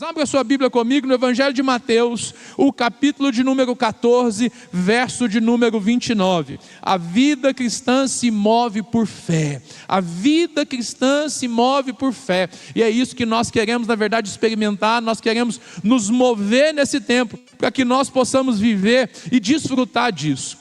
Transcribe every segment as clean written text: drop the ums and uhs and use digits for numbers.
Abra a sua Bíblia comigo no Evangelho de Mateus, o capítulo de número 14, verso de número 29. A vida cristã se move por fé. A vida cristã se move por fé. E é isso que nós queremos, na verdade, experimentar. Nós queremos nos mover nesse tempo, para que nós possamos viver e desfrutar disso.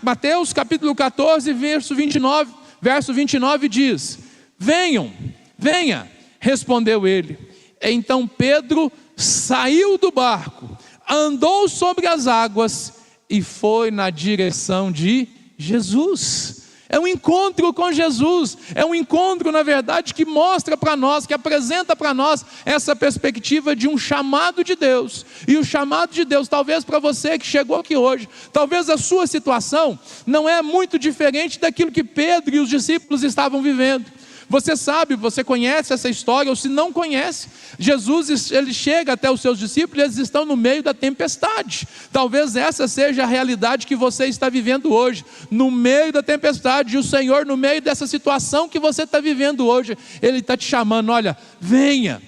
Mateus capítulo 14, verso 29 diz: venha, respondeu ele. Então Pedro saiu do barco, andou sobre as águas e foi na direção de Jesus. É um encontro com Jesus, é um encontro, na verdade, que mostra para nós, que apresenta para nós essa perspectiva de um chamado de Deus. E o chamado de Deus, talvez para você que chegou aqui hoje, talvez a sua situação não é muito diferente daquilo que Pedro e os discípulos estavam vivendo. Você sabe, você conhece essa história, ou se não conhece, Jesus, ele chega até os seus discípulos e eles estão no meio da tempestade. Talvez essa seja a realidade que você está vivendo hoje, no meio da tempestade, e o Senhor, no meio dessa situação que você está vivendo hoje, Ele está te chamando: olha, venha,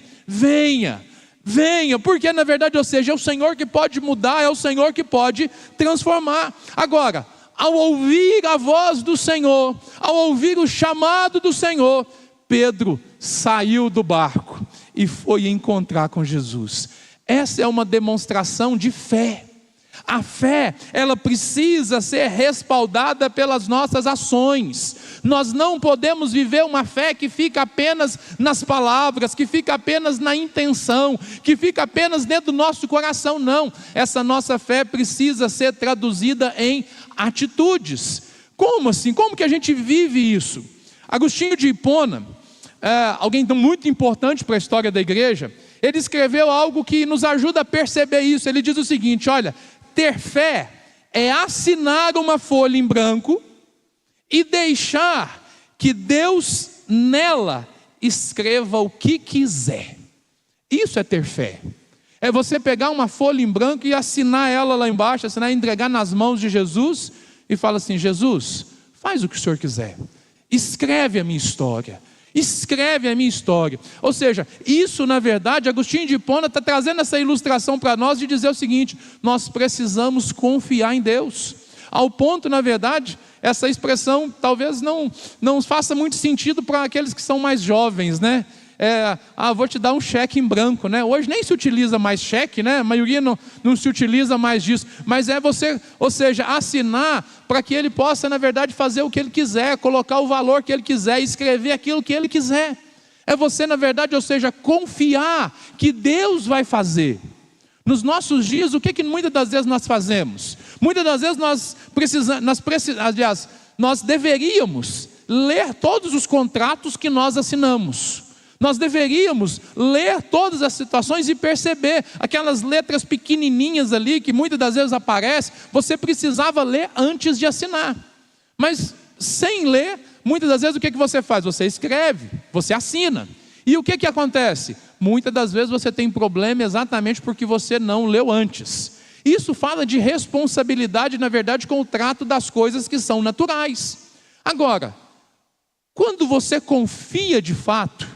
porque na verdade, ou seja, é o Senhor que pode mudar, é o Senhor que pode transformar. Agora, ao ouvir a voz do Senhor, ao ouvir o chamado do Senhor, Pedro saiu do barco e foi encontrar com Jesus. Essa é uma demonstração de fé. A fé, ela precisa ser respaldada pelas nossas ações. Nós não podemos viver uma fé que fica apenas nas palavras, que fica apenas na intenção, que fica apenas dentro do nosso coração, não. Essa nossa fé precisa ser traduzida em atitudes. Como assim? Como que a gente vive isso? Agostinho de Hipona, alguém muito importante para a história da igreja, ele escreveu algo que nos ajuda a perceber isso. Ele diz o seguinte: olha, ter fé é assinar uma folha em branco e deixar que Deus nela escreva o que quiser. Isso é ter fé. É você pegar uma folha em branco e assinar ela lá embaixo, assinar e entregar nas mãos de Jesus e fala assim: Jesus, faz o que o Senhor quiser, escreve a minha história. Ou seja, isso na verdade, Agostinho de Hipona está trazendo essa ilustração para nós de dizer o seguinte: nós precisamos confiar em Deus. Ao ponto, na verdade, essa expressão talvez não faça muito sentido para aqueles que são mais jovens, né? Vou te dar um cheque em branco, né? Hoje nem se utiliza mais cheque, né? A maioria não se utiliza mais disso, mas é você, ou seja, assinar para que ele possa, na verdade, fazer o que ele quiser, colocar o valor que ele quiser, escrever aquilo que ele quiser. É você, na verdade, ou seja, confiar que Deus vai fazer. Nos nossos dias, o que muitas das vezes nós fazemos? Muitas das vezes nós deveríamos ler todos os contratos que nós assinamos. Nós deveríamos ler todas as situações e perceber aquelas letras pequenininhas ali que muitas das vezes aparecem. Você precisava ler antes de assinar. Mas sem ler, muitas das vezes o que você faz? Você escreve, você assina. E o que acontece? Muitas das vezes você tem problema exatamente porque você não leu antes. Isso fala de responsabilidade, na verdade, com o trato das coisas que são naturais. Agora, quando você confia de fato,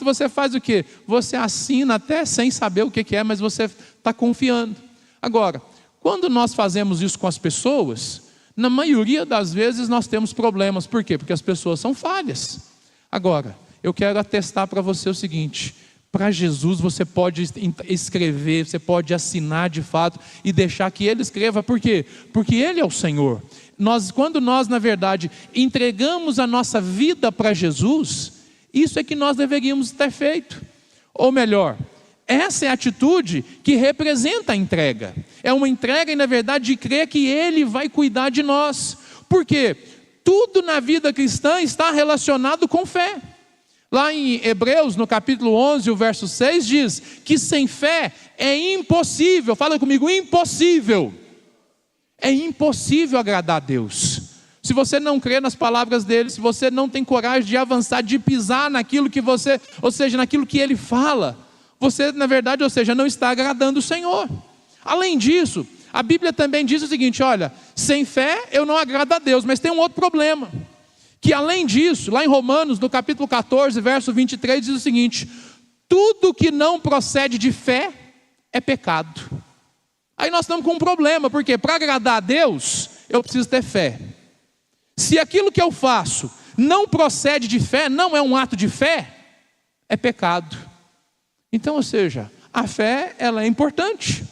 você faz o quê? Você assina até sem saber o que é, mas você está confiando. Agora, quando nós fazemos isso com as pessoas, na maioria das vezes nós temos problemas. Por quê? Porque as pessoas são falhas. Agora, eu quero atestar para você o seguinte: para Jesus você pode escrever, você pode assinar de fato e deixar que Ele escreva. Por quê? Porque Ele é o Senhor. Quando nós, na verdade, entregamos a nossa vida para Jesus, isso é que nós deveríamos ter feito. Ou melhor, essa é a atitude que representa a entrega. É uma entrega, na verdade, de crer que Ele vai cuidar de nós. Por quê? Tudo na vida cristã está relacionado com fé. Lá em Hebreus, no capítulo 11, o verso 6, diz que sem fé é impossível, fala comigo, impossível. É impossível agradar a Deus. Se você não crê nas palavras dele, se você não tem coragem de avançar, de pisar naquilo que você, ou seja, naquilo que ele fala, você, na verdade, ou seja, não está agradando o Senhor. Além disso, a Bíblia também diz o seguinte: olha, sem fé eu não agrado a Deus, mas tem um outro problema. Que além disso, lá em Romanos, no capítulo 14, verso 23, diz o seguinte: tudo que não procede de fé é pecado. Aí nós estamos com um problema, porque para agradar a Deus, eu preciso ter fé. Se aquilo que eu faço não procede de fé, não é um ato de fé, é pecado. Então, ou seja, a fé, ela é importante.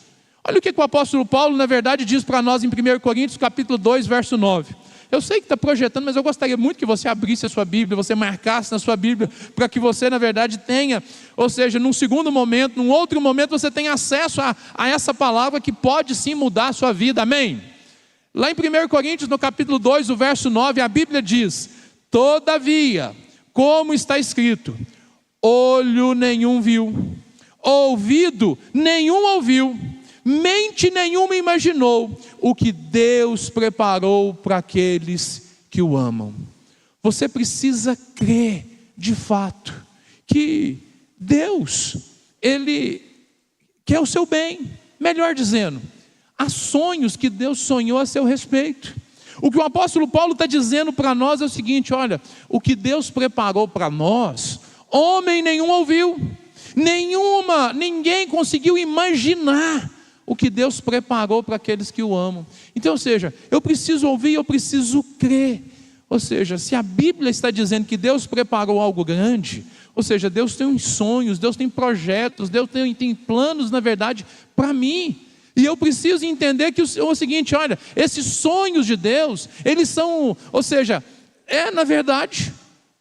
Olha o que o apóstolo Paulo, na verdade, diz para nós em 1 Coríntios, capítulo 2, verso 9. Eu sei que está projetando, mas eu gostaria muito que você abrisse a sua Bíblia, você marcasse na sua Bíblia, para que você, na verdade, tenha, ou seja, num segundo momento, num outro momento, você tenha acesso a essa palavra que pode sim mudar a sua vida, amém? Lá em 1 Coríntios, no capítulo 2, o verso 9, a Bíblia diz: todavia, como está escrito, olho nenhum viu, ouvido nenhum ouviu, mente nenhuma imaginou o que Deus preparou para aqueles que o amam. Você precisa crer de fato que Deus, Ele quer o seu bem. Melhor dizendo, há sonhos que Deus sonhou a seu respeito. O que o apóstolo Paulo está dizendo para nós é o seguinte: olha, o que Deus preparou para nós, homem nenhum ouviu, ninguém conseguiu imaginar o que Deus preparou para aqueles que o amam. Então, ou seja, eu preciso ouvir, eu preciso crer. Ou seja, se a Bíblia está dizendo que Deus preparou algo grande, ou seja, Deus tem uns sonhos, Deus tem projetos, Deus tem planos, na verdade, para mim. E eu preciso entender que o seguinte, olha, esses sonhos de Deus, eles são, ou seja, na verdade,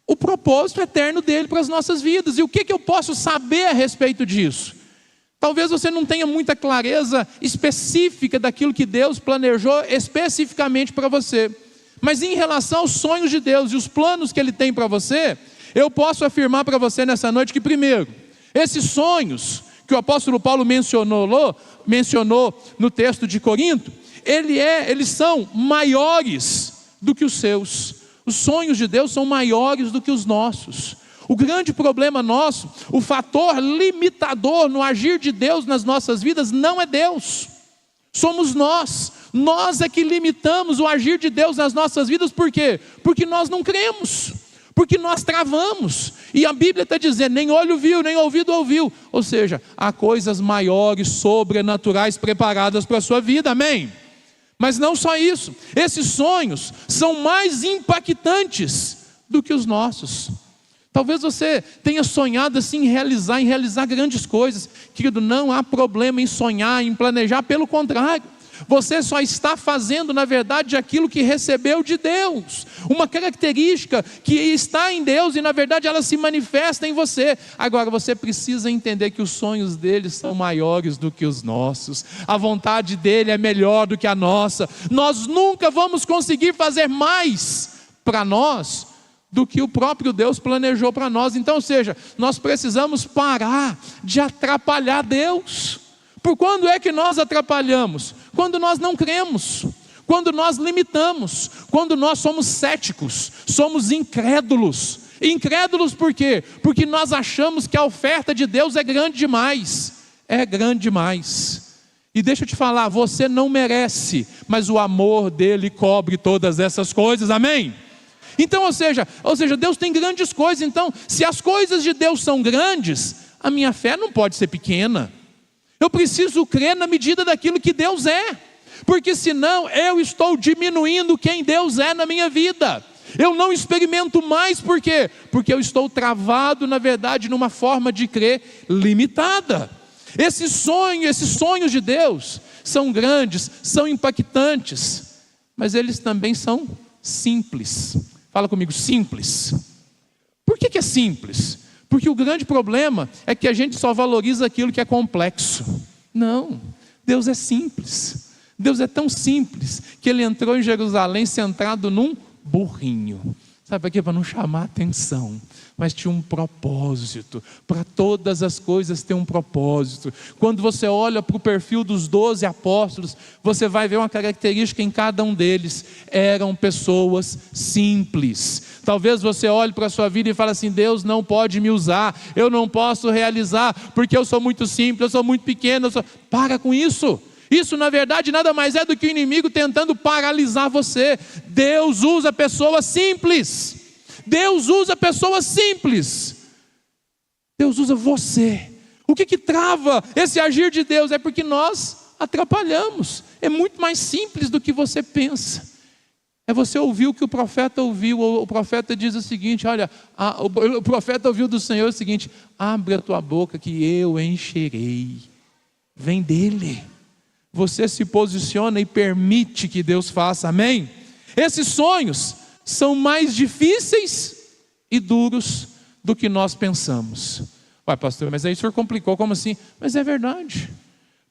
o propósito eterno dele para as nossas vidas. E o que eu posso saber a respeito disso? Talvez você não tenha muita clareza específica daquilo que Deus planejou especificamente para você. Mas em relação aos sonhos de Deus e os planos que Ele tem para você, eu posso afirmar para você nessa noite que, primeiro, esses sonhos que o apóstolo Paulo mencionou no texto de Corinto, eles são maiores do que os seus. Os sonhos de Deus são maiores do que os nossos. O grande problema nosso, o fator limitador no agir de Deus nas nossas vidas não é Deus. Somos nós. Nós é que limitamos o agir de Deus nas nossas vidas. Por quê? Porque nós não cremos. Porque nós travamos. E a Bíblia está dizendo, nem olho viu, nem ouvido ouviu. Ou seja, há coisas maiores, sobrenaturais preparadas para a sua vida, amém? Mas não só isso. Esses sonhos são mais impactantes do que os nossos. Talvez você tenha sonhado assim em realizar grandes coisas. Querido, não há problema em sonhar, em planejar, pelo contrário. Você só está fazendo, na verdade, aquilo que recebeu de Deus. Uma característica que está em Deus e, na verdade, ela se manifesta em você. Agora, você precisa entender que os sonhos dele são maiores do que os nossos. A vontade dele é melhor do que a nossa. Nós nunca vamos conseguir fazer mais para nós do que o próprio Deus planejou para nós. Então, ou seja, nós precisamos parar de atrapalhar Deus. Por quando é que nós atrapalhamos? Quando nós não cremos, quando nós limitamos, quando nós somos céticos, somos incrédulos. Incrédulos por quê? Porque nós achamos que a oferta de Deus é grande demais. É grande demais. E deixa eu te falar, você não merece, mas o amor dele cobre todas essas coisas, amém? Então, ou seja, Deus tem grandes coisas. Então, se as coisas de Deus são grandes, a minha fé não pode ser pequena. Eu preciso crer na medida daquilo que Deus é, porque senão eu estou diminuindo quem Deus é na minha vida. Eu não experimento mais, por quê? Porque eu estou travado, na verdade, numa forma de crer limitada. Esses sonhos de Deus são grandes, são impactantes, mas eles também são simples. Fala comigo, simples. Por que é simples? Porque o grande problema é que a gente só valoriza aquilo que é complexo. Não, Deus é simples. Deus é tão simples que Ele entrou em Jerusalém sentado num burrinho. Sabe para quê? Para não chamar atenção. Mas tinha um propósito. Para todas as coisas tem um propósito. Quando você olha para o perfil dos 12 apóstolos, você vai ver uma característica em cada um deles. Eram pessoas simples. Talvez você olhe para a sua vida e fale assim, Deus não pode me usar, eu não posso realizar, porque eu sou muito simples, eu sou muito pequeno. Para com isso. Isso, na verdade, nada mais é do que o inimigo tentando paralisar você. Deus usa pessoas simples. Deus usa pessoas simples. Deus usa você. O que trava esse agir de Deus? É porque nós atrapalhamos. É muito mais simples do que você pensa. É você ouvir o que o profeta ouviu. O profeta diz o seguinte, olha, o profeta ouviu do Senhor o seguinte: abre a tua boca que eu encherei. Vem dele. Você se posiciona e permite que Deus faça, amém? Esses sonhos são mais difíceis e duros do que nós pensamos. Ué, pastor, mas aí o senhor complicou, como assim? Mas é verdade.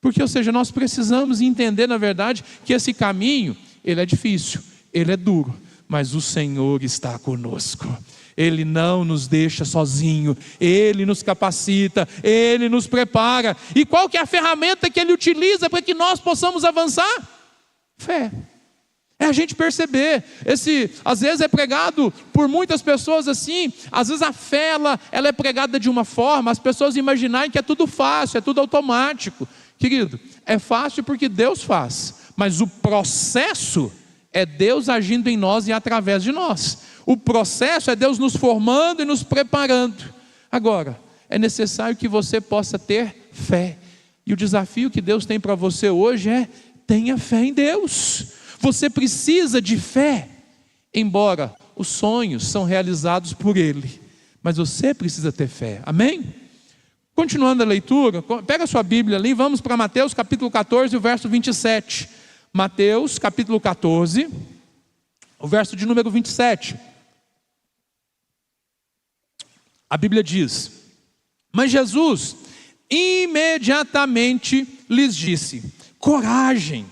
Porque, ou seja, nós precisamos entender, na verdade, que esse caminho, ele é difícil, ele é duro, mas o Senhor está conosco. Ele não nos deixa sozinho, Ele nos capacita, Ele nos prepara. E qual que é a ferramenta que Ele utiliza para que nós possamos avançar? Fé. É a gente perceber, às vezes é pregado por muitas pessoas assim, às vezes a fé ela é pregada de uma forma, as pessoas imaginarem que é tudo fácil, é tudo automático. Querido, é fácil porque Deus faz, mas o processo é Deus agindo em nós e através de nós. O processo é Deus nos formando e nos preparando. Agora, é necessário que você possa ter fé. E o desafio que Deus tem para você hoje é: tenha fé em Deus. Você precisa de fé, embora os sonhos são realizados por Ele, mas você precisa ter fé, amém? Continuando a leitura, pega a sua Bíblia ali, vamos para Mateus capítulo 14, o verso 27. Mateus capítulo 14, o verso de número 27. A Bíblia diz: mas Jesus imediatamente lhes disse: coragem,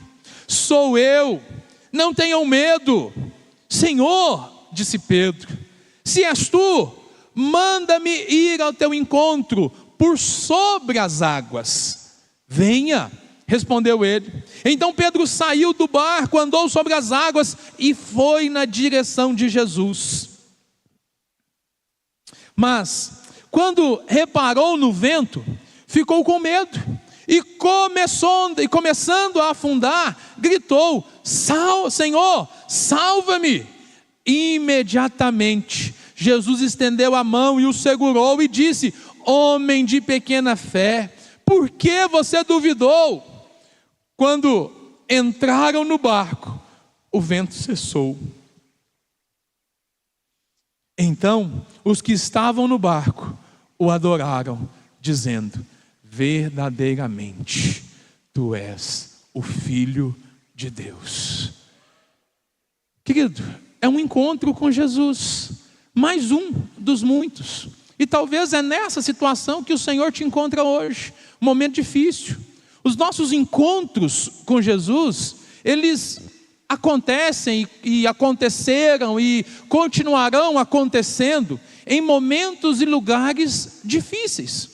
sou eu, não tenham medo. Senhor, disse Pedro, se és tu, manda-me ir ao teu encontro por sobre as águas. Venha, respondeu ele. Então Pedro saiu do barco, andou sobre as águas e foi na direção de Jesus. Mas quando reparou no vento, ficou com medo e começando a afundar, gritou: Senhor, salva-me! Imediatamente Jesus estendeu a mão e o segurou e disse: homem de pequena fé, por que você duvidou? Quando entraram no barco, o vento cessou. Então os que estavam no barco o adoraram, dizendo: verdadeiramente tu és o Filho de Deus. Querido, é um encontro com Jesus, mais um dos muitos. E talvez é nessa situação que o Senhor te encontra hoje, um momento difícil. Os nossos encontros com Jesus, eles acontecem e aconteceram e continuarão acontecendo em momentos e lugares difíceis.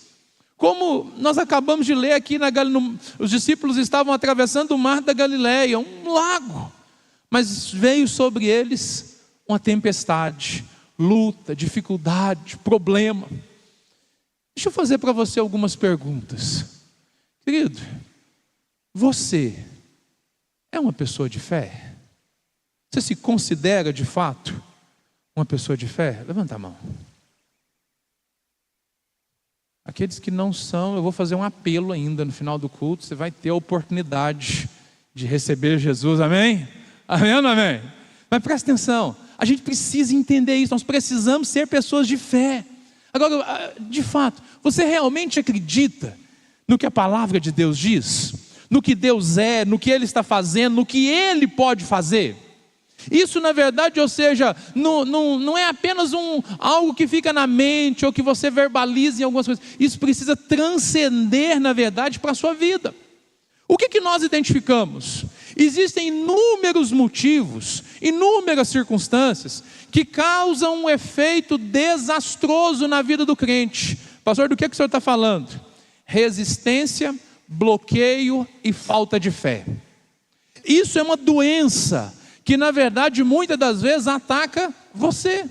Como nós acabamos de ler aqui, os discípulos estavam atravessando o mar da Galileia, um lago, mas veio sobre eles uma tempestade, luta, dificuldade, problema. Deixa eu fazer para você algumas perguntas. Querido, você é uma pessoa de fé? Você se considera de fato uma pessoa de fé? Levanta a mão. Aqueles que não são, eu vou fazer um apelo ainda no final do culto. Você vai ter a oportunidade de receber Jesus, amém? Amém ou não amém? Mas presta atenção, a gente precisa entender isso. Nós precisamos ser pessoas de fé. Agora, de fato, você realmente acredita no que a palavra de Deus diz? No que Deus é, no que Ele está fazendo, no que Ele pode fazer? Isso na verdade, ou seja, não é apenas algo que fica na mente ou que você verbaliza em algumas coisas. Isso precisa transcender na verdade para a sua vida. O que nós identificamos? Existem inúmeros motivos, inúmeras circunstâncias que causam um efeito desastroso na vida do crente. Pastor, do que o senhor está falando? Resistência, bloqueio e falta de fé. Isso é uma doença que na verdade muitas das vezes ataca você,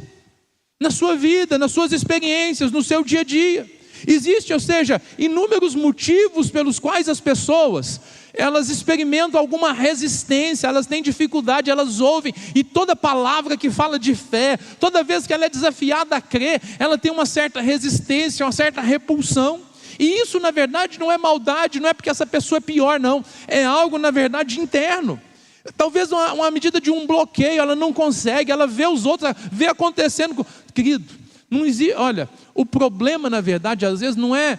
na sua vida, nas suas experiências, no seu dia a dia. Existe, ou seja, inúmeros motivos pelos quais as pessoas elas experimentam alguma resistência, elas têm dificuldade, elas ouvem, e toda palavra que fala de fé, toda vez que ela é desafiada a crer, ela tem uma certa resistência, uma certa repulsão. E isso na verdade não é maldade, não é porque essa pessoa é pior, não, é algo na verdade interno. Talvez uma medida de um bloqueio, ela não consegue, ela vê os outros, vê acontecendo. Querido, não existe, olha, o problema na verdade às vezes não é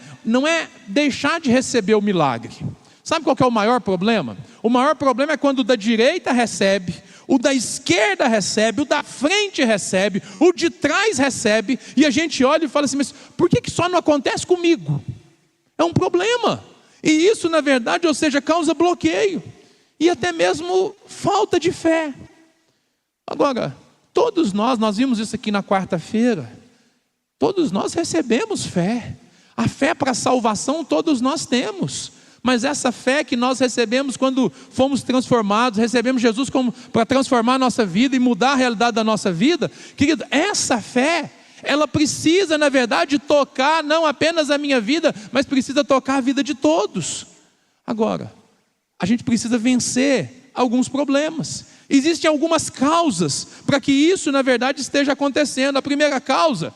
deixar de receber o milagre. Sabe qual que é o maior problema? O maior problema é quando o da direita recebe, o da esquerda recebe, o da frente recebe, o de trás recebe, e a gente olha e fala assim, mas por que só não acontece comigo? É um problema. E isso na verdade, ou seja, causa bloqueio e até mesmo falta de fé. Agora, todos nós vimos isso aqui na quarta-feira, todos nós recebemos fé. A fé para a salvação todos nós temos. Mas essa fé que nós recebemos quando fomos transformados, recebemos Jesus para transformar a nossa vida e mudar a realidade da nossa vida, querido, essa fé, ela precisa na verdade tocar não apenas a minha vida, mas precisa tocar a vida de todos. Agora, a gente precisa vencer alguns problemas. Existem algumas causas para que isso na verdade esteja acontecendo. A primeira causa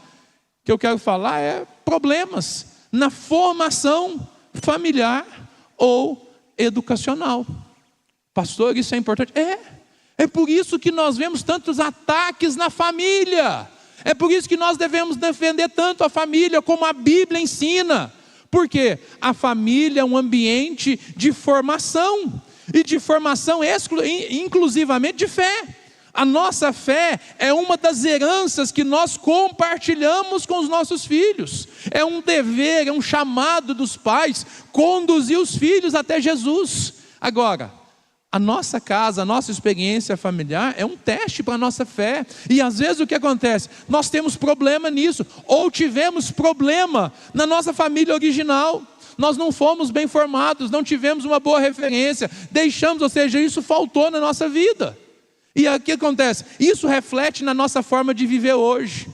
que eu quero falar é problemas na formação familiar ou educacional. Pastor, isso é importante? É por isso que nós vemos tantos ataques na família. É por isso que nós devemos defender tanto a família como a Bíblia ensina. Porque a família é um ambiente de formação, e de formação inclusivamente de fé. A nossa fé é uma das heranças que nós compartilhamos com os nossos filhos. É um dever, é um chamado dos pais conduzir os filhos até Jesus. Agora, a nossa casa, a nossa experiência familiar é um teste para a nossa fé. E às vezes o que acontece? Nós temos problema nisso, ou tivemos problema na nossa família original. Nós não fomos bem formados, não tivemos uma boa referência, deixamos, ou seja, isso faltou na nossa vida. E o que acontece? Isso reflete na nossa forma de viver hoje,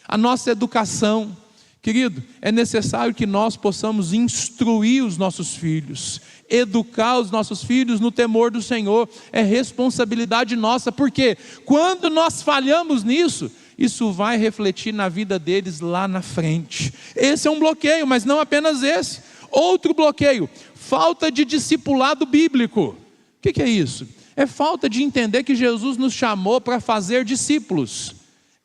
a nossa educação. Querido, é necessário que nós possamos instruir os nossos filhos, educar os nossos filhos no temor do Senhor. É responsabilidade nossa, porque quando nós falhamos nisso, isso vai refletir na vida deles lá na frente. Esse é um bloqueio, mas não apenas esse. Outro bloqueio, falta de discipulado bíblico. O que é isso? É falta de entender que Jesus nos chamou para fazer discípulos.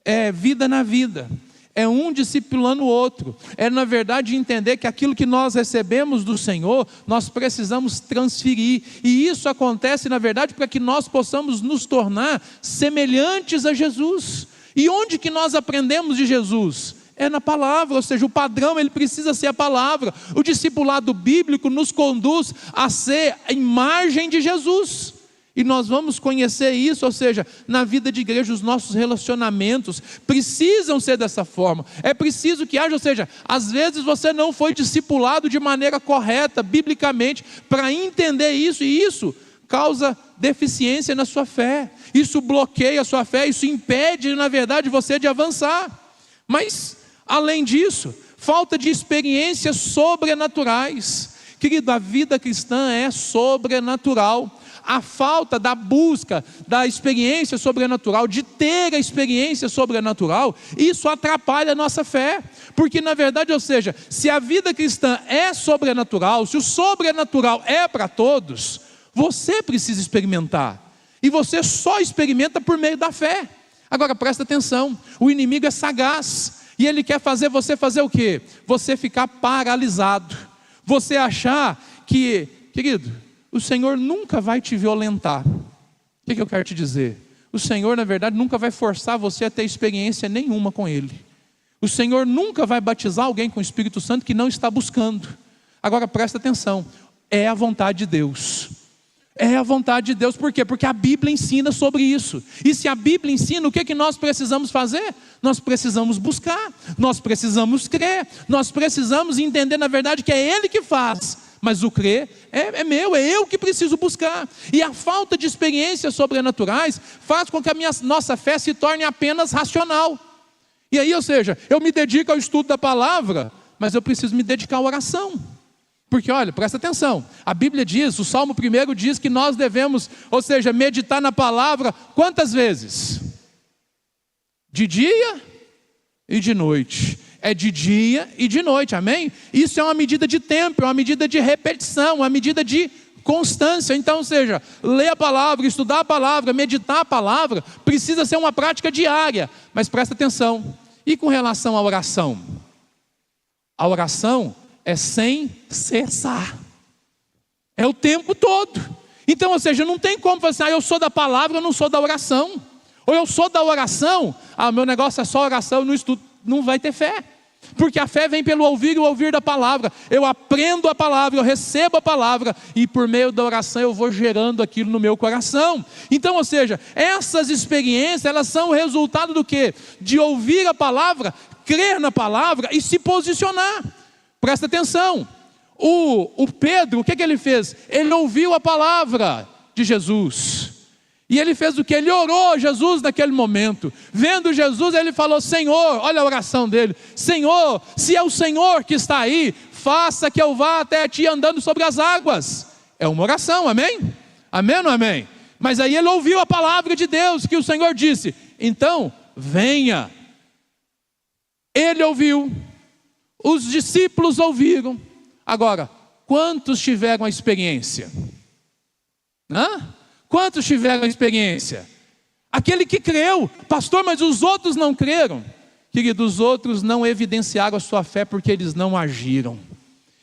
É vida na vida. É um discipulando o outro. É na verdade entender que aquilo que nós recebemos do Senhor, nós precisamos transferir. E isso acontece na verdade para que nós possamos nos tornar semelhantes a Jesus. E onde que nós aprendemos de Jesus? É na palavra, ou seja, o padrão ele precisa ser a palavra. O discipulado bíblico nos conduz a ser a imagem de Jesus. E nós vamos conhecer isso, ou seja, na vida de igreja, os nossos relacionamentos precisam ser dessa forma. É preciso que haja, ou seja, às vezes você não foi discipulado de maneira correta, biblicamente, para entender isso, e isso causa deficiência na sua fé. Isso bloqueia a sua fé, isso impede, na verdade, você de avançar. Mas, além disso, falta de experiências sobrenaturais. Querido, a vida cristã é sobrenatural. A falta da busca da experiência sobrenatural, de ter a experiência sobrenatural, isso atrapalha a nossa fé. Porque na verdade, ou seja, se a vida cristã é sobrenatural, se o sobrenatural é para todos, você precisa experimentar. E você só experimenta por meio da fé. Agora presta atenção, o inimigo é sagaz. E ele quer fazer você fazer o quê? Você ficar paralisado. Você achar que, querido, o Senhor nunca vai te violentar. O que eu quero te dizer? O Senhor, na verdade, nunca vai forçar você a ter experiência nenhuma com Ele. O Senhor nunca vai batizar alguém com o Espírito Santo que não está buscando. Agora presta atenção, é a vontade de Deus. É a vontade de Deus, por quê? Porque a Bíblia ensina sobre isso. E se a Bíblia ensina, o que nós precisamos fazer? Nós precisamos buscar, nós precisamos crer, nós precisamos entender, na verdade, que é Ele que faz. Mas o crer é meu, é eu que preciso buscar. E a falta de experiências sobrenaturais faz com que a nossa fé se torne apenas racional. E aí, ou seja, eu me dedico ao estudo da palavra, mas eu preciso me dedicar à oração. Porque olha, presta atenção, a Bíblia diz, o Salmo 1 diz que nós devemos, ou seja, meditar na palavra quantas vezes? De dia e de noite. É de dia e de noite, amém? Isso é uma medida de tempo, é uma medida de repetição, uma medida de constância. Então, ou seja, ler a palavra, estudar a palavra, meditar a palavra, precisa ser uma prática diária. Mas presta atenção, e com relação à oração? A oração é sem cessar, é o tempo todo. Então, ou seja, não tem como falar assim, eu sou da palavra, eu não sou da oração. Ou eu sou da oração, meu negócio é só oração, eu não estudo. Não vai ter fé, porque a fé vem pelo ouvir e o ouvir da palavra. Eu aprendo a palavra, eu recebo a palavra, e por meio da oração eu vou gerando aquilo no meu coração. Então, ou seja, essas experiências, elas são o resultado do quê? De ouvir a palavra, crer na palavra e se posicionar. Presta atenção, o Pedro, o que ele fez? Ele ouviu a palavra de Jesus, e ele fez o que? Ele orou a Jesus naquele momento. Vendo Jesus, ele falou, Senhor, olha a oração dele, Senhor, se é o Senhor que está aí, faça que eu vá até ti andando sobre as águas. É uma oração, amém? Amém ou não amém? Mas aí ele ouviu a palavra de Deus, que o Senhor disse, então, venha. Ele ouviu, os discípulos ouviram. Agora, quantos tiveram a experiência? Quantos tiveram a experiência? Aquele que creu. Pastor, mas os outros não creram. Querido, os outros não evidenciaram a sua fé porque eles não agiram.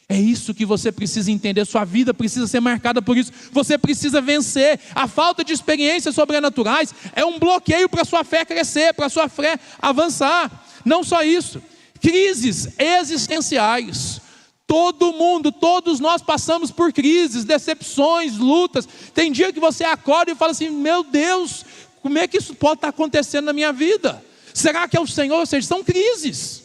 É isso que você precisa entender. Sua vida precisa ser marcada por isso. Você precisa vencer. A falta de experiências sobrenaturais é um bloqueio para a sua fé crescer, para a sua fé avançar. Não só isso, crises existenciais. Todo mundo, todos nós passamos por crises, decepções, lutas. Tem dia que você acorda e fala assim, meu Deus, como é que isso pode estar acontecendo na minha vida? Será que é o Senhor? Ou seja, são crises.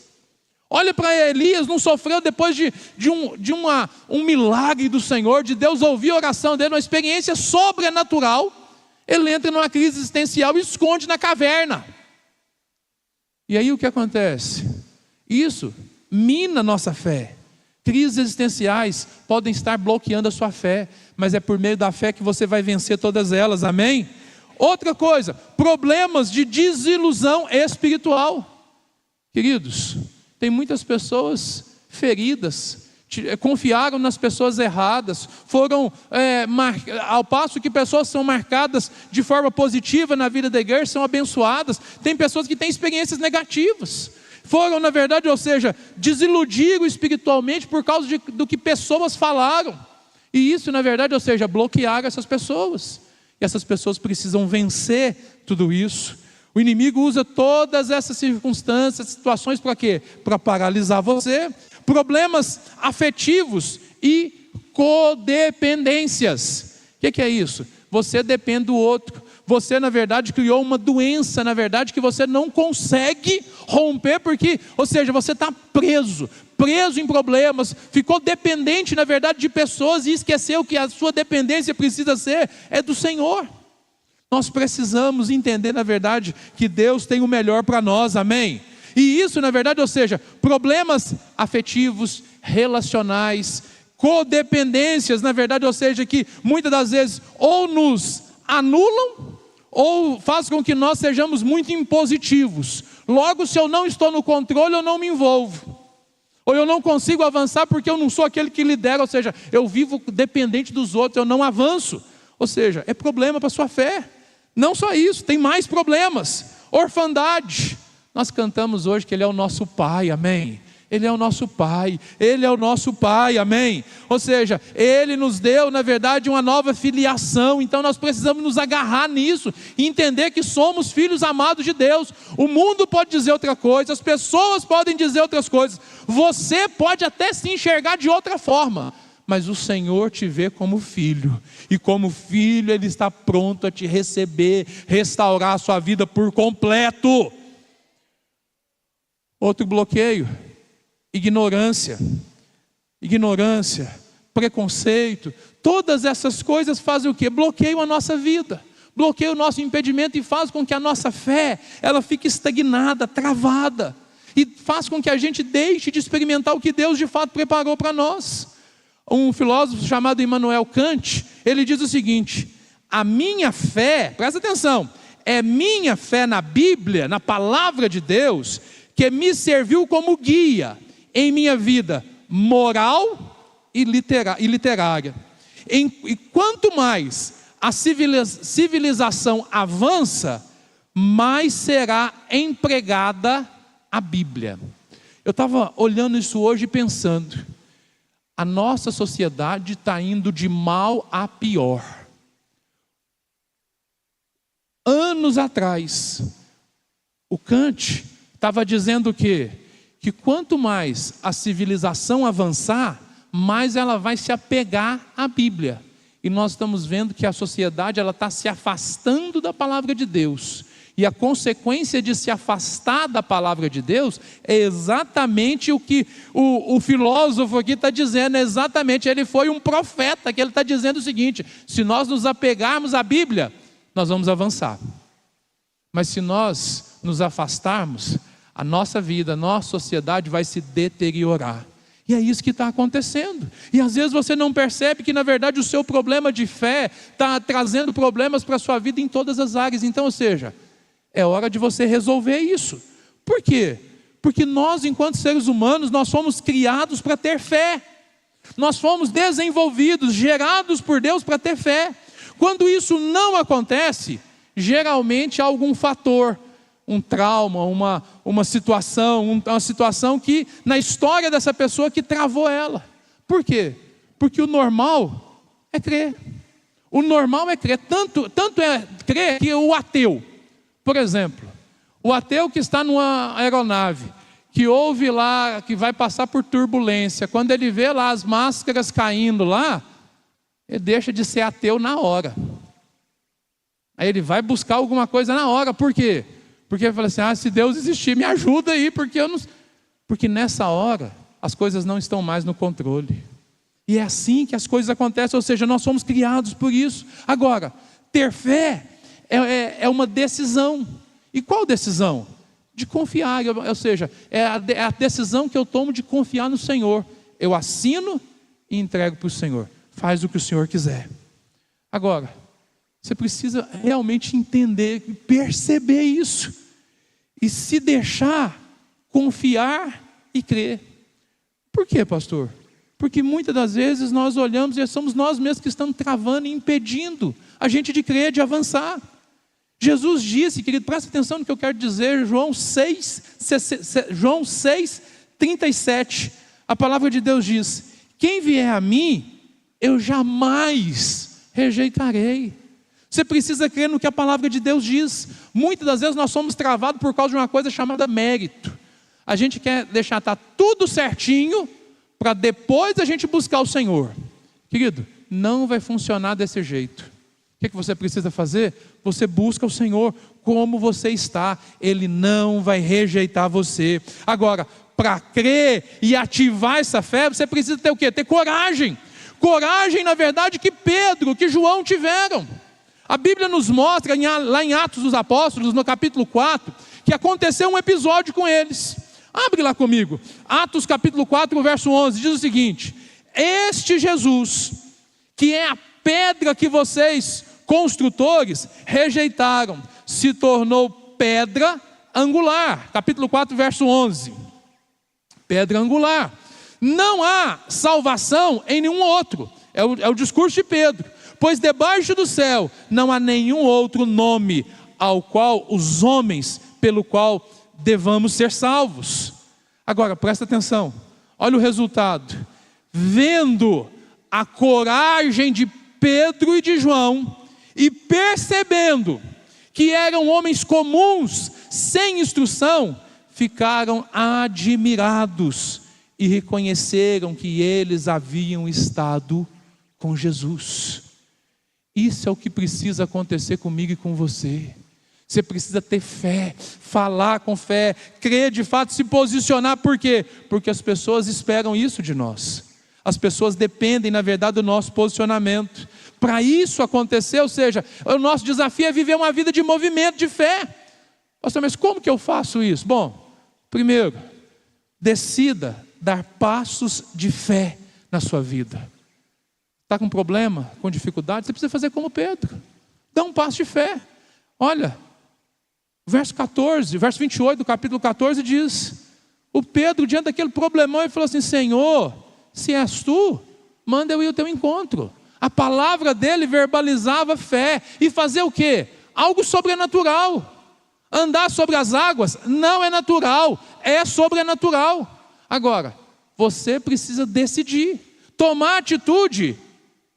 Olha para Elias, não sofreu depois de um milagre do Senhor, de Deus ouvir a oração dele, uma experiência sobrenatural. Ele entra numa crise existencial e esconde na caverna. E aí o que acontece? Isso mina nossa fé. Crises existenciais podem estar bloqueando a sua fé, mas é por meio da fé que você vai vencer todas elas, amém? Outra coisa, problemas de desilusão espiritual. Queridos, tem muitas pessoas feridas, confiaram nas pessoas erradas, foram, ao passo que pessoas são marcadas de forma positiva na vida da igreja, são abençoadas. Tem pessoas que têm experiências negativas, foram na verdade, ou seja, desiludiram espiritualmente por causa do que pessoas falaram, e isso na verdade, ou seja, bloquearam essas pessoas, e essas pessoas precisam vencer tudo isso. O inimigo usa todas essas circunstâncias, situações para quê? Para paralisar você. Problemas afetivos e codependências. O que é isso? Você depende do outro. Você na verdade criou uma doença, na verdade que você não consegue romper, porque, ou seja, você está preso em problemas, ficou dependente na verdade de pessoas e esqueceu que a sua dependência precisa ser do Senhor. Nós precisamos entender na verdade que Deus tem o melhor para nós, amém? E isso na verdade, ou seja, problemas afetivos, relacionais, codependências, na verdade, ou seja, que muitas das vezes ou nos anulam, ou faz com que nós sejamos muito impositivos. Logo, se eu não estou no controle, eu não me envolvo. Ou eu não consigo avançar porque eu não sou aquele que lidera, ou seja, eu vivo dependente dos outros, eu não avanço. Ou seja, é problema para a sua fé. Não só isso, tem mais problemas. Orfandade. Nós cantamos hoje que Ele é o nosso Pai, amém? Ele é o nosso Pai, Ele é o nosso Pai, amém? Ou seja, Ele nos deu, na verdade, uma nova filiação. Então nós precisamos nos agarrar nisso e entender que somos filhos amados de Deus. O mundo pode dizer outra coisa, as pessoas podem dizer outras coisas, você pode até se enxergar de outra forma, mas o Senhor te vê como filho, e como filho Ele está pronto a te receber, restaurar a sua vida por completo. Outro bloqueio, ignorância, preconceito, todas essas coisas fazem o quê? Bloqueiam a nossa vida, bloqueiam o nosso impedimento e faz com que a nossa fé, ela fique estagnada, travada, e faz com que a gente deixe de experimentar o que Deus de fato preparou para nós. Um filósofo chamado Immanuel Kant, ele diz o seguinte: a minha fé, presta atenção, é minha fé na Bíblia, na palavra de Deus, que me serviu como guia em minha vida moral e literária. E quanto mais a civilização avança, mais será empregada a Bíblia. Eu estava olhando isso hoje e pensando, a nossa sociedade está indo de mal a pior. Anos atrás, o Kant estava dizendo que quanto mais a civilização avançar, mais ela vai se apegar à Bíblia. E nós estamos vendo que a sociedade está se afastando da palavra de Deus. E a consequência de se afastar da palavra de Deus é exatamente o que o filósofo aqui está dizendo. Exatamente, ele foi um profeta, que ele está dizendo o seguinte: se nós nos apegarmos à Bíblia, nós vamos avançar. Mas se nós nos afastarmos, a nossa vida, a nossa sociedade vai se deteriorar. E é isso que está acontecendo. E às vezes você não percebe que na verdade o seu problema de fé está trazendo problemas para a sua vida em todas as áreas. Então, ou seja, é hora de você resolver isso. Por quê? Porque nós, enquanto seres humanos, nós fomos criados para ter fé. Nós fomos desenvolvidos, gerados por Deus para ter fé. Quando isso não acontece, geralmente há algum fator, um trauma, uma situação que, na história dessa pessoa, que travou ela. Por quê? Porque o normal é crer. O normal é crer. Tanto é crer que o ateu, por exemplo, o ateu que está numa aeronave, que ouve lá, que vai passar por turbulência, quando ele vê lá as máscaras caindo lá, ele deixa de ser ateu na hora. Aí ele vai buscar alguma coisa na hora. Por quê? Porque ele fala assim: se Deus existir, me ajuda aí, porque nessa hora as coisas não estão mais no controle. E é assim que as coisas acontecem, ou seja, nós somos criados por isso. Agora, ter fé é uma decisão. E qual decisão? De confiar, ou seja, é a decisão que eu tomo de confiar no Senhor. Eu assino e entrego para o Senhor. Faz o que o Senhor quiser. Agora, você precisa realmente entender, perceber isso. E se deixar confiar e crer. Por quê, pastor? Porque muitas das vezes nós olhamos e somos nós mesmos que estamos travando e impedindo a gente de crer, de avançar. Jesus disse, querido, presta atenção no que eu quero dizer, João 6:37, a palavra de Deus diz: quem vier a mim, eu jamais rejeitarei. Você precisa crer no que a palavra de Deus diz. Muitas das vezes nós somos travados por causa de uma coisa chamada mérito. A gente quer deixar estar tudo certinho, para depois a gente buscar o Senhor. Querido, não vai funcionar desse jeito. O que você precisa fazer? Você busca o Senhor como você está. Ele não vai rejeitar você. Agora, para crer e ativar essa fé, você precisa ter o quê? Ter coragem. Coragem, na verdade, que Pedro, que João tiveram. A Bíblia nos mostra, lá em Atos dos Apóstolos, no capítulo 4, que aconteceu um episódio com eles. Abre lá comigo. Atos capítulo 4, verso 11, diz o seguinte: este Jesus, que é a pedra que vocês, construtores, rejeitaram, se tornou pedra angular. Capítulo 4, verso 11. Pedra angular. Não há salvação em nenhum outro. É o discurso de Pedro. Pois debaixo do céu não há nenhum outro nome ao qual os homens, pelo qual devamos ser salvos. Agora, presta atenção. Olha o resultado. Vendo a coragem de Pedro e de João, e percebendo que eram homens comuns, sem instrução, ficaram admirados e reconheceram que eles haviam estado com Jesus. Isso é o que precisa acontecer comigo e com você. Você precisa ter fé, falar com fé, crer de fato, se posicionar. Por quê? Porque as pessoas esperam isso de nós. As pessoas dependem, na verdade, do nosso posicionamento. Para isso acontecer, ou seja, o nosso desafio é viver uma vida de movimento, de fé. Pastor, mas como que eu faço isso? Bom, primeiro, decida dar passos de fé na sua vida. Está com problema, com dificuldade, você precisa fazer como Pedro. Dá um passo de fé. Olha, verso 28 do capítulo 14 diz: o Pedro, diante daquele problemão, ele falou assim: Senhor, se és tu, manda eu ir ao teu encontro. A palavra dele verbalizava fé. E fazer o quê? Algo sobrenatural. Andar sobre as águas não é natural, é sobrenatural. Agora, você precisa decidir, tomar atitude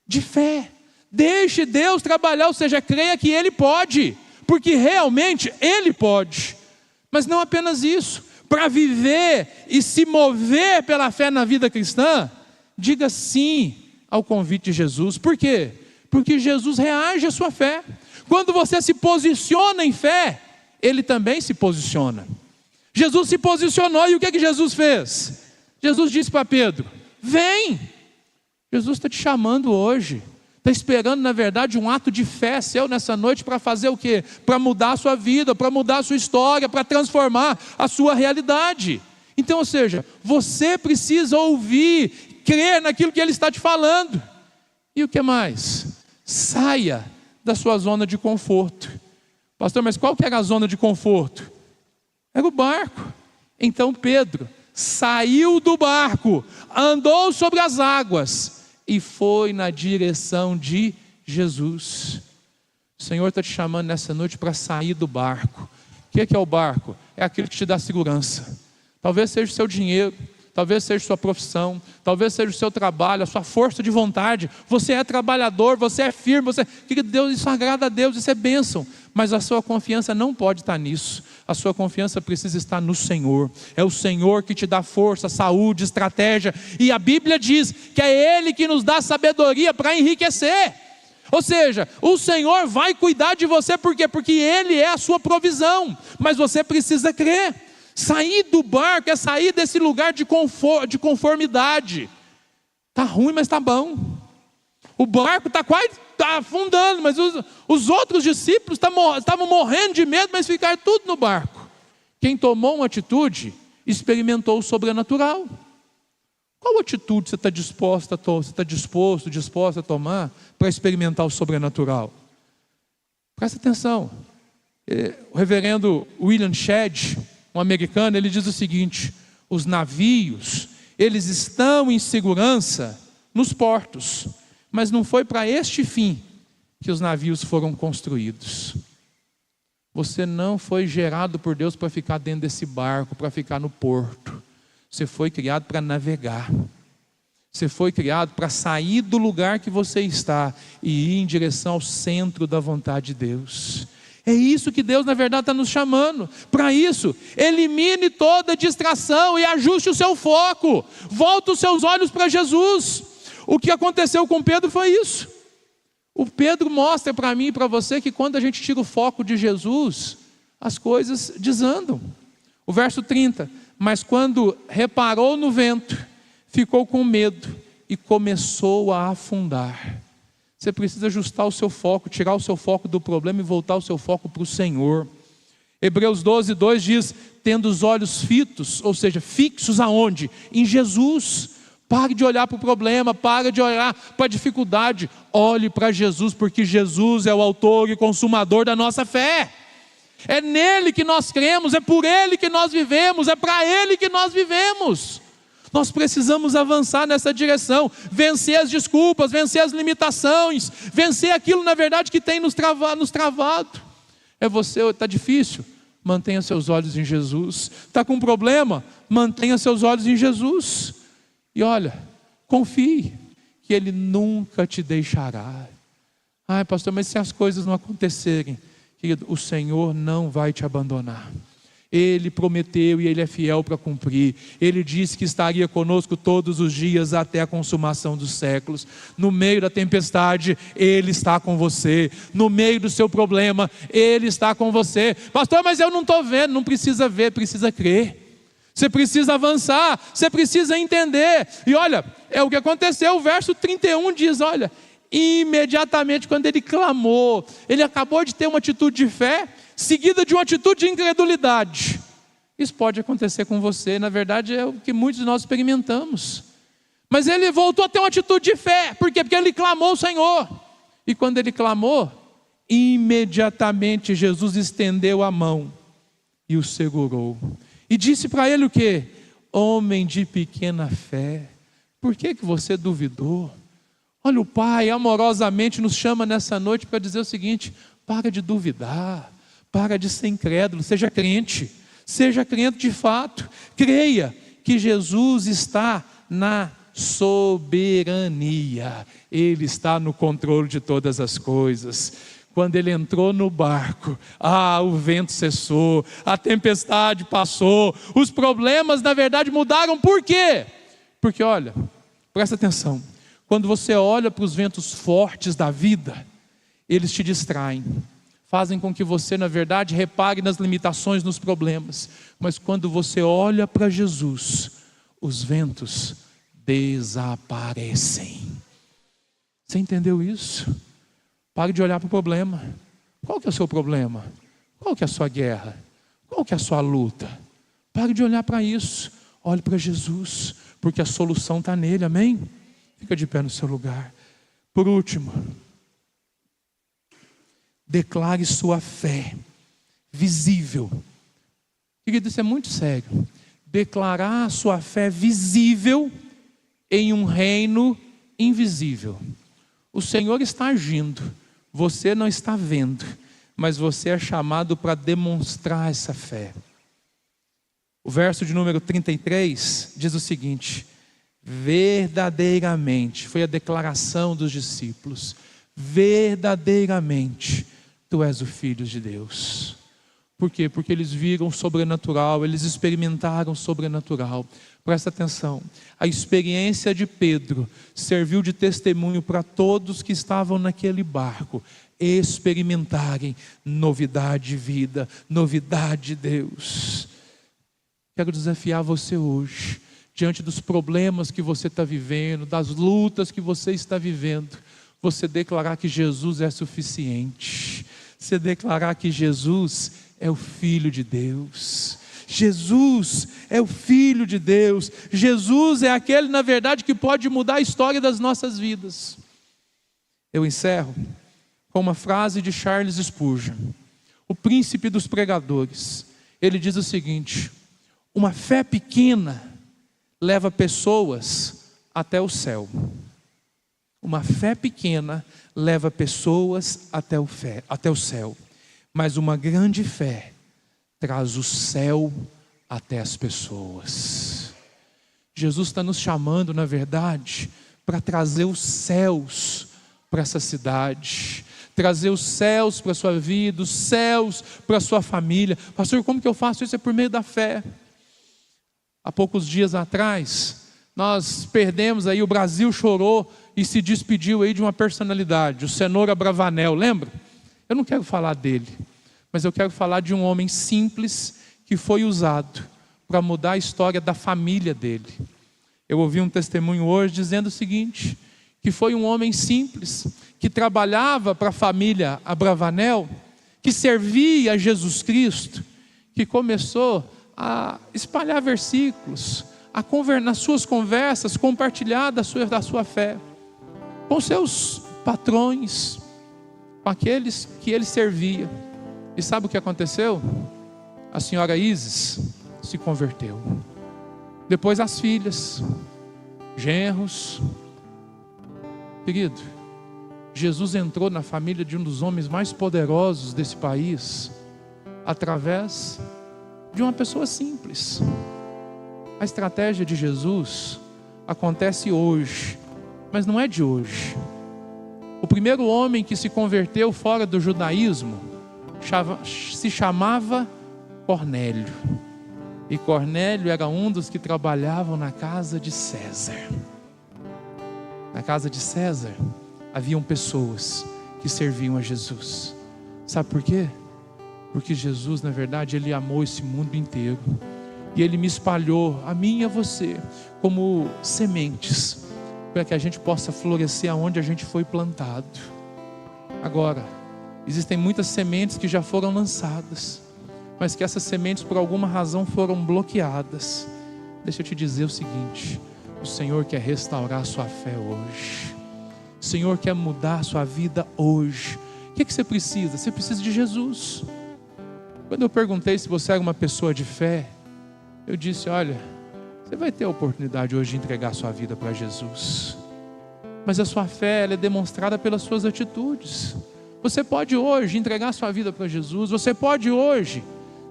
de fé. Deixe Deus trabalhar, ou seja, creia que Ele pode, porque realmente Ele pode. Mas não apenas isso. Para viver e se mover pela fé na vida cristã, diga sim ao convite de Jesus. Por quê? Porque Jesus reage à sua fé. Quando você se posiciona em fé, Ele também se posiciona. Jesus se posicionou e o que Jesus fez? Jesus disse para Pedro: vem. Jesus está te chamando hoje. Está esperando, na verdade, um ato de fé seu nessa noite para fazer o quê? Para mudar a sua vida, para mudar a sua história, para transformar a sua realidade. Então, ou seja, você precisa ouvir, crer naquilo que Ele está te falando. E o que mais? Saia da sua zona de conforto. Pastor, mas qual que era a zona de conforto? Era o barco. Então Pedro saiu do barco, andou sobre as águas e foi na direção de Jesus. O Senhor está te chamando nessa noite para sair do barco. O que é o barco? É aquilo que te dá segurança. Talvez seja o seu dinheiro, talvez seja a sua profissão, talvez seja o seu trabalho, a sua força de vontade. Você é trabalhador, você é firme, querido Deus, isso agrada a Deus, isso é bênção. Mas a sua confiança não pode estar nisso. A sua confiança precisa estar no Senhor. É o Senhor que te dá força, saúde, estratégia. E a Bíblia diz que é Ele que nos dá sabedoria para enriquecer. Ou seja, o Senhor vai cuidar de você. Por quê? Porque Ele é a sua provisão. Mas você precisa crer. Sair do barco é sair desse lugar de conformidade. Está ruim, mas está bom. O barco está quase afundando, mas os outros discípulos estavam morrendo de medo, mas ficaram tudo no barco. Quem tomou uma atitude, experimentou o sobrenatural. Qual atitude você está disposto a tomar para experimentar o sobrenatural? Presta atenção. O reverendo William Shedd, um americano, ele diz o seguinte: os navios, eles estão em segurança nos portos, mas não foi para este fim que os navios foram construídos. Você não foi gerado por Deus para ficar dentro desse barco, para ficar no porto. Você foi criado para navegar. Você foi criado para sair do lugar que você está e ir em direção ao centro da vontade de Deus. É isso que Deus, na verdade, está nos chamando. Para isso, elimine toda distração e ajuste o seu foco. Volta os seus olhos para Jesus. O que aconteceu com Pedro foi isso. O Pedro mostra para mim e para você que quando a gente tira o foco de Jesus, as coisas desandam. O verso 30, mas quando reparou no vento, ficou com medo e começou a afundar. Você precisa ajustar o seu foco, tirar o seu foco do problema e voltar o seu foco para o Senhor. Hebreus 12:2 diz: tendo os olhos fitos, ou seja, fixos aonde? Em Jesus. Pare de olhar para o problema, pare de olhar para a dificuldade, olhe para Jesus, porque Jesus é o autor e consumador da nossa fé. É nele que nós cremos, é por ele que nós vivemos, é para ele que nós vivemos. Nós precisamos avançar nessa direção, vencer as desculpas, vencer as limitações, vencer aquilo na verdade que tem nos travado. Está difícil? Mantenha seus olhos em Jesus. Está com problema? Mantenha seus olhos em Jesus. E olha, confie que Ele nunca te deixará. Ai, pastor, mas se as coisas não acontecerem, querido, o Senhor não vai te abandonar. Ele prometeu e Ele é fiel para cumprir. Ele disse que estaria conosco todos os dias até a consumação dos séculos. No meio da tempestade, Ele está com você. No meio do seu problema, Ele está com você. Pastor, mas eu não estou vendo. Não precisa ver, precisa crer. Você precisa avançar, você precisa entender. E olha, é o que aconteceu. O verso 31 diz, olha, imediatamente quando ele clamou, ele acabou de ter uma atitude de fé, seguida de uma atitude de incredulidade. Isso pode acontecer com você, na verdade é o que muitos de nós experimentamos. Mas ele voltou a ter uma atitude de fé. Por quê? Porque ele clamou ao Senhor. E quando ele clamou, imediatamente Jesus estendeu a mão e o segurou. E disse para ele o quê? Homem de pequena fé, por que você duvidou? Olha, o Pai amorosamente nos chama nessa noite para dizer o seguinte: para de duvidar, para de ser incrédulo, seja crente de fato, creia que Jesus está na soberania, Ele está no controle de todas as coisas. Quando ele entrou no barco, o vento cessou, a tempestade passou, os problemas na verdade mudaram. Por quê? Porque olha, presta atenção, quando você olha para os ventos fortes da vida, eles te distraem, fazem com que você na verdade repare nas limitações, nos problemas. Mas quando você olha para Jesus, os ventos desaparecem. Você entendeu isso? Pare de olhar para o problema. Qual que é o seu problema? Qual que é a sua guerra? Qual que é a sua luta? Pare de olhar para isso. Olhe para Jesus, porque a solução está nele, amém? Fica de pé no seu lugar. Por último, declare sua fé visível. Querido, isso é muito sério. Declarar sua fé visível em um reino invisível. O Senhor está agindo, você não está vendo, mas você é chamado para demonstrar essa fé. O verso de número 33 diz o seguinte: verdadeiramente, foi a declaração dos discípulos, verdadeiramente, tu és o Filho de Deus. Por quê? Porque eles viram o sobrenatural, eles experimentaram o sobrenatural. Presta atenção, a experiência de Pedro serviu de testemunho para todos que estavam naquele barco experimentarem novidade de vida, novidade de Deus. Quero desafiar você hoje, diante dos problemas que você está vivendo, das lutas que você está vivendo, você declarar que Jesus é suficiente, você declarar que Jesus é o Filho de Deus. Jesus é o Filho de Deus. Jesus é aquele, na verdade, que pode mudar a história das nossas vidas. Eu encerro com uma frase de Charles Spurgeon, o príncipe dos pregadores. Ele diz o seguinte: uma fé pequena leva pessoas até o céu. Uma fé pequena leva pessoas até o céu. Mas uma grande fé traz o céu até as pessoas. Jesus está nos chamando, na verdade, para trazer os céus para essa cidade, trazer os céus para a sua vida, os céus para a sua família. Pastor, como que eu faço isso? É por meio da fé. Há poucos dias atrás, nós perdemos aí, o Brasil chorou e se despediu aí de uma personalidade, o Cenoura Bravanel, lembra? Eu não quero falar dele, mas eu quero falar de um homem simples que foi usado para mudar a história da família dele. Eu ouvi um testemunho hoje dizendo o seguinte, que foi um homem simples, que trabalhava para a família Abravanel, que servia a Jesus Cristo, que começou a espalhar versículos, nas suas conversas, compartilhar da sua fé, com seus patrões, com aqueles que ele servia. E sabe o que aconteceu? A senhora Isis se converteu. Depois as filhas, genros. Querido, Jesus entrou na família de um dos homens mais poderosos desse país, através de uma pessoa simples. A estratégia de Jesus acontece hoje, mas não é de hoje. O primeiro homem que se converteu fora do judaísmo se chamava Cornélio. E Cornélio era um dos que trabalhavam na casa de César. Na casa de César haviam pessoas que serviam a Jesus. Sabe por quê? Porque Jesus, na verdade, Ele amou esse mundo inteiro. E Ele me espalhou, a mim e a você, como sementes, para que a gente possa florescer aonde a gente foi plantado. Agora, existem muitas sementes que já foram lançadas, mas que essas sementes por alguma razão foram bloqueadas. Deixa eu te dizer o seguinte: O Senhor quer restaurar a sua fé hoje. O Senhor quer mudar a sua vida hoje. O que você precisa? Você precisa de Jesus. Quando eu perguntei se você era uma pessoa de fé, eu disse, olha, você vai ter a oportunidade hoje de entregar a sua vida para Jesus. Mas a sua fé, ela é demonstrada pelas suas atitudes. Você pode hoje entregar a sua vida para Jesus. Você pode hoje,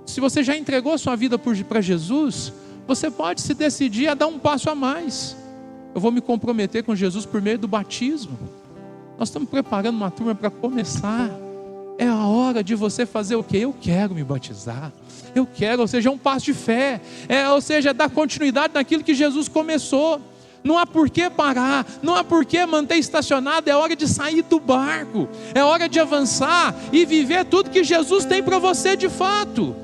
se você já entregou a sua vida para Jesus, você pode se decidir a dar um passo a mais. Eu vou me comprometer com Jesus por meio do batismo. Nós estamos preparando uma turma para começar. É a hora de você fazer o quê? Eu quero me batizar. Eu quero, ou seja, é um passo de fé. Ou seja, dar continuidade naquilo que Jesus começou. Não há por que parar, não há por que manter estacionado. É hora de sair do barco. É hora de avançar e viver tudo que Jesus tem para você de fato.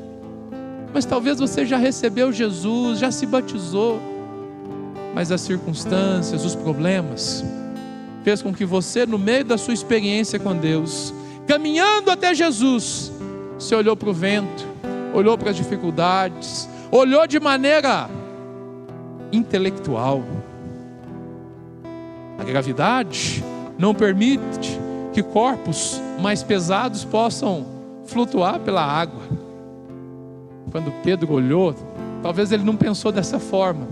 Mas talvez você já recebeu Jesus, já se batizou, mas as circunstâncias, os problemas, fez com que você, no meio da sua experiência com Deus, caminhando até Jesus, você olhou para o vento, olhou para as dificuldades, olhou de maneira intelectual. A gravidade não permite que corpos mais pesados possam flutuar pela água. Quando Pedro olhou, talvez ele não pensou dessa forma,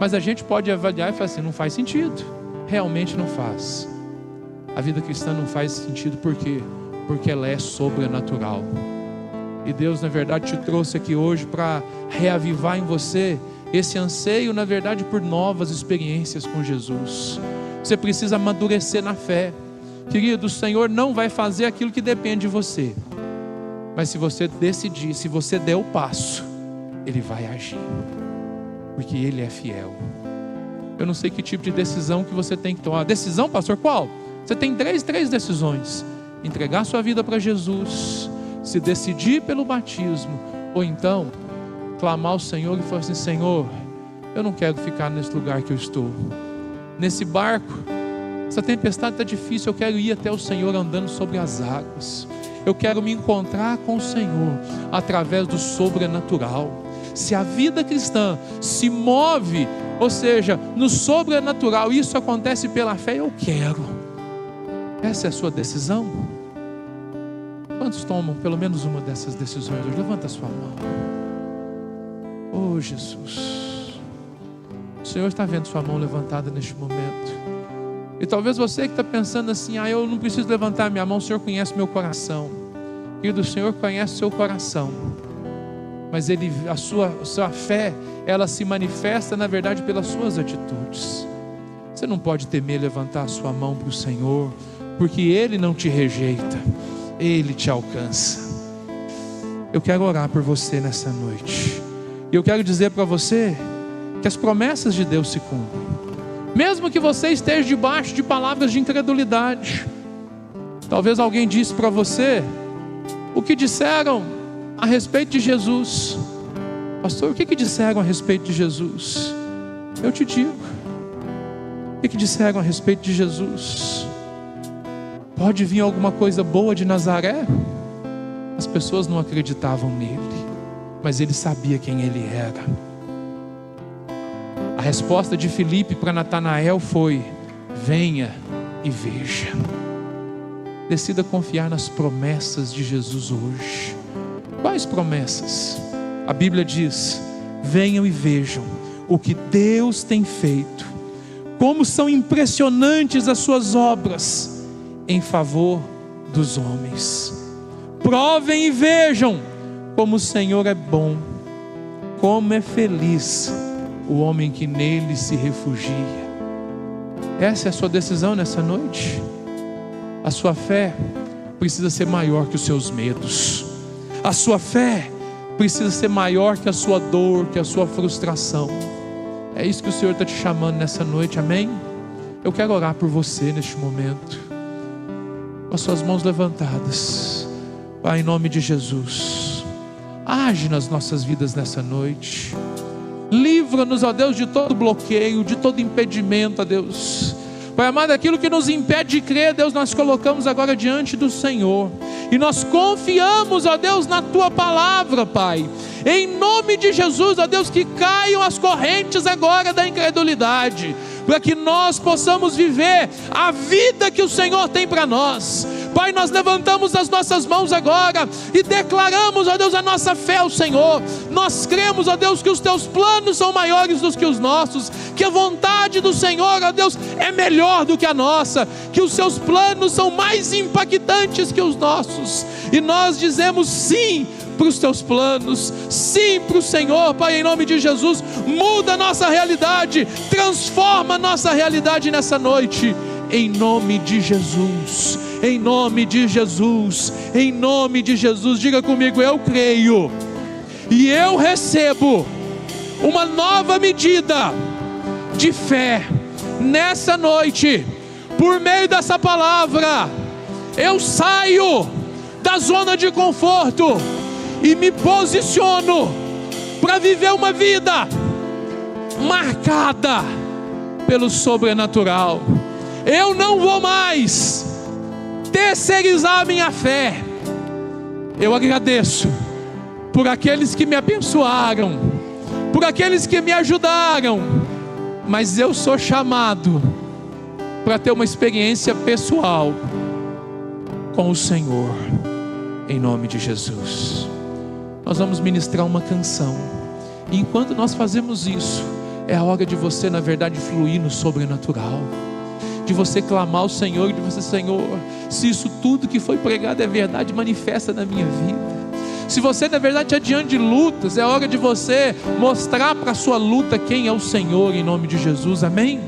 mas a gente pode avaliar e falar assim, não faz sentido, realmente não faz. A vida cristã não faz sentido, por quê? Porque ela é sobrenatural. E Deus, na verdade, te trouxe aqui hoje para reavivar em você esse anseio, na verdade, por novas experiências com Jesus. Você precisa amadurecer na fé. Querido, o Senhor não vai fazer aquilo que depende de você. Mas se você decidir, se você der o passo, Ele vai agir. Porque Ele é fiel. Eu não sei que tipo de decisão que você tem que tomar. Decisão, pastor, qual? Você tem três decisões. Entregar sua vida para Jesus, se decidir pelo batismo, ou então clamar ao Senhor e falar assim, Senhor, eu não quero ficar nesse lugar que eu estou. Nesse barco, essa tempestade está difícil, eu quero ir até o Senhor andando sobre as águas. Eu quero me encontrar com o Senhor através do sobrenatural. Se a vida cristã se move, ou seja, no sobrenatural, isso acontece pela fé, eu quero. Essa é a sua decisão? Quantos tomam pelo menos uma dessas decisões hoje? Levanta a sua mão. Oh Jesus, o Senhor está vendo sua mão levantada neste momento. E talvez você que está pensando assim, eu não preciso levantar minha mão, o Senhor conhece meu coração. Querido, o Senhor conhece o seu coração, mas a sua fé, ela se manifesta na verdade pelas suas atitudes. Você não pode temer levantar a sua mão para o Senhor, porque Ele não te rejeita, Ele te alcança. Eu quero orar por você nessa noite, e eu quero dizer para você que as promessas de Deus se cumprem. Mesmo que você esteja debaixo de palavras de incredulidade, talvez alguém disse para você o que disseram a respeito de Jesus. Pastor, o que disseram a respeito de Jesus? Eu te digo, o que disseram a respeito de Jesus? Pode vir alguma coisa boa de Nazaré? As pessoas não acreditavam nele, mas ele sabia quem ele era. A resposta de Filipe para Natanael foi: venha e veja. Decida confiar nas promessas de Jesus hoje. Quais promessas? A Bíblia diz: venham e vejam o que Deus tem feito, como são impressionantes as suas obras em favor dos homens. Provem e vejam como o Senhor é bom, como é feliz o homem que nele se refugia. Essa é a sua decisão nessa noite. A sua fé precisa ser maior que os seus medos. A sua fé precisa ser maior que a sua dor, que a sua frustração. É isso que o Senhor está te chamando nessa noite, amém? Eu quero orar por você neste momento, com as suas mãos levantadas. Pai, em nome de Jesus, age nas nossas vidas nessa noite. Livra-nos, ó Deus, de todo bloqueio, de todo impedimento, ó Deus. Pai amado, aquilo que nos impede de crer, Deus, nós colocamos agora diante do Senhor. E nós confiamos, ó Deus, na Tua palavra, Pai. Em nome de Jesus, ó Deus, que caiam as correntes agora da incredulidade, para que nós possamos viver a vida que o Senhor tem para nós. Pai, nós levantamos as nossas mãos agora e declaramos, ó Deus, a nossa fé ao Senhor. Nós cremos, ó Deus, que os teus planos são maiores do que os nossos, que a vontade do Senhor, ó Deus, é melhor do que a nossa, que os seus planos são mais impactantes que os nossos, e nós dizemos sim para os teus planos, sim para o Senhor. Pai, em nome de Jesus, muda a nossa realidade, transforma a nossa realidade nessa noite, em nome de Jesus, em nome de Jesus, em nome de Jesus. Diga comigo: eu creio e eu recebo uma nova medida de fé nessa noite, por meio dessa palavra. Eu saio da zona de conforto e me posiciono para viver uma vida marcada pelo sobrenatural. Eu não vou mais terceirizar a minha fé. Eu agradeço por aqueles que me abençoaram, por aqueles que me ajudaram, mas eu sou chamado para ter uma experiência pessoal com o Senhor, em nome de Jesus. Nós vamos ministrar uma canção, e enquanto nós fazemos isso, é a hora de você, na verdade, fluir no sobrenatural, de você clamar ao Senhor, de você: Senhor, se isso tudo que foi pregado é verdade, manifesta na minha vida. Se você, na verdade, está diante de lutas, é hora de você mostrar para a sua luta quem é o Senhor, em nome de Jesus. Amém?